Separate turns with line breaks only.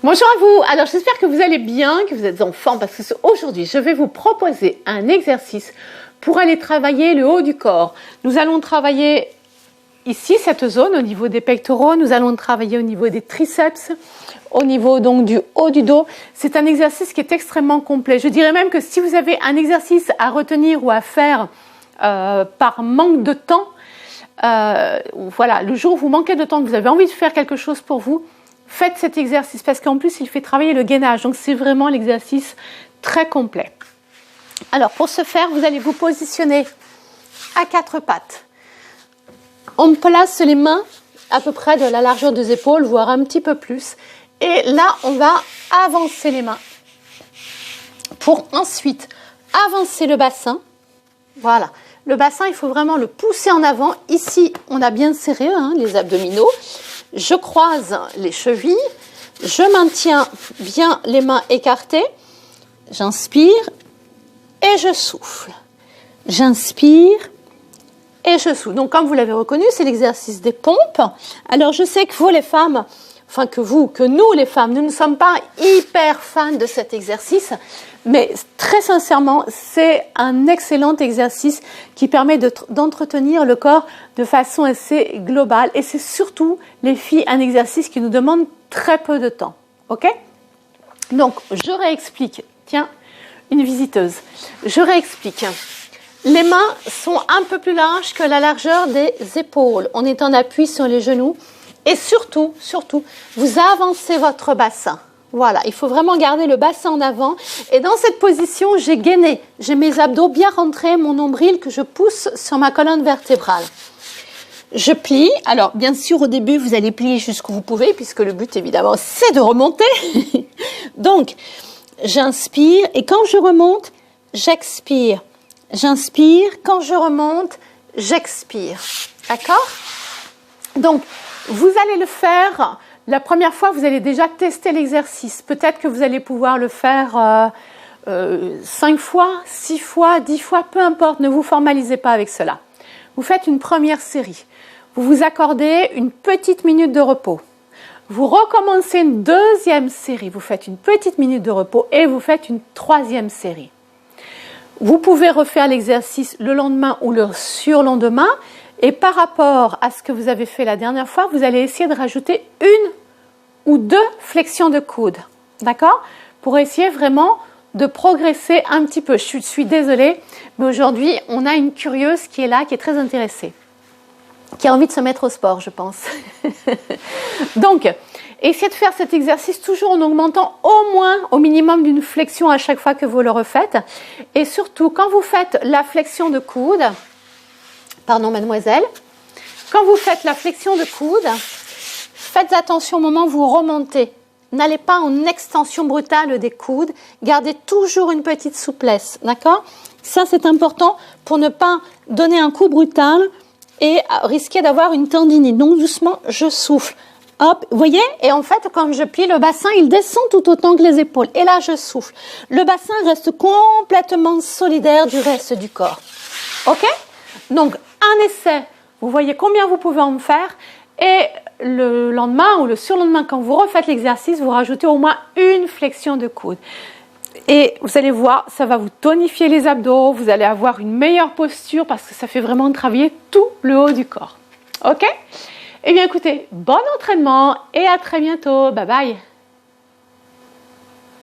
Bonjour à vous. Alors j'espère que vous allez bien, que vous êtes en forme parce que aujourd'hui je vais vous proposer un exercice pour aller travailler le haut du corps. Nous allons travailler ici cette zone au niveau des pectoraux, nous allons travailler au niveau des triceps, au niveau donc du haut du dos. C'est un exercice qui est extrêmement complet. Je dirais même que si vous avez un exercice à retenir ou à faire par manque de temps, voilà, le jour où vous manquez de temps, que vous avez envie de faire quelque chose pour vous, faites cet exercice parce qu'en plus il fait travailler le gainage, donc c'est vraiment l'exercice très complet. Alors pour ce faire, vous allez vous positionner à quatre pattes. On place les mains à peu près de la largeur des épaules, voire un petit peu plus. Et là, on va avancer les mains pour ensuite avancer le bassin. Voilà, le bassin, il faut vraiment le pousser en avant. Ici, on a bien serré les abdominaux. Je croise les chevilles, je maintiens bien les mains écartées, j'inspire et je souffle. J'inspire et je souffle. Donc comme vous l'avez reconnu, c'est l'exercice des pompes. Alors je sais que vous les femmes, que nous les femmes, nous ne sommes pas hyper fans de cet exercice, mais très sincèrement, c'est un excellent exercice qui permet d'entretenir le corps de façon assez globale. Et c'est surtout, les filles, un exercice qui nous demande très peu de temps. Ok ? Donc, je réexplique. Tiens, une visiteuse. Je réexplique. Les mains sont un peu plus larges que la largeur des épaules. On est en appui sur les genoux. Et surtout, vous avancez votre bassin. Voilà, il faut vraiment garder le bassin en avant. Et dans cette position, j'ai gainé. J'ai mes abdos bien rentrés, mon nombril que je pousse sur ma colonne vertébrale. Je plie. Alors, bien sûr, au début, vous allez plier jusqu'où vous pouvez, puisque le but, évidemment, c'est de remonter. Donc, j'inspire et quand je remonte, j'expire. J'inspire, quand je remonte, j'expire. D'accord ? Donc, vous allez le faire, la première fois, vous allez déjà tester l'exercice. Peut-être que vous allez pouvoir le faire 5 fois, 6 fois, 10 fois, peu importe, ne vous formalisez pas avec cela. Vous faites une première série. Vous vous accordez une petite minute de repos. Vous recommencez une deuxième série. Vous faites une petite minute de repos et vous faites une troisième série. Vous pouvez refaire l'exercice le lendemain ou le surlendemain. Et par rapport à ce que vous avez fait la dernière fois, vous allez essayer de rajouter une ou deux flexions de coude. D'accord ? Pour essayer vraiment de progresser un petit peu. Je suis désolée, mais aujourd'hui, on a une curieuse qui est là, qui est très intéressée, qui a envie de se mettre au sport, je pense. Donc, essayez de faire cet exercice toujours en augmentant au minimum d'une flexion à chaque fois que vous le refaites. Et surtout, quand vous faites la flexion de coude, pardon mademoiselle, quand vous faites la flexion de coude, faites attention au moment où vous remontez. N'allez pas en extension brutale des coudes, gardez toujours une petite souplesse, d'accord ? Ça c'est important pour ne pas donner un coup brutal et risquer d'avoir une tendinite. Donc doucement, je souffle. Hop, vous voyez ? Et en fait, quand je plie le bassin, il descend tout autant que les épaules. Et là, je souffle. Le bassin reste complètement solidaire du reste du corps. Ok ? Donc, un essai, vous voyez combien vous pouvez en faire et le lendemain ou le surlendemain, quand vous refaites l'exercice, vous rajoutez au moins une flexion de coude. Et vous allez voir, ça va vous tonifier les abdos, vous allez avoir une meilleure posture parce que ça fait vraiment travailler tout le haut du corps. Ok ? Eh bien écoutez, bon entraînement et à très bientôt. Bye bye.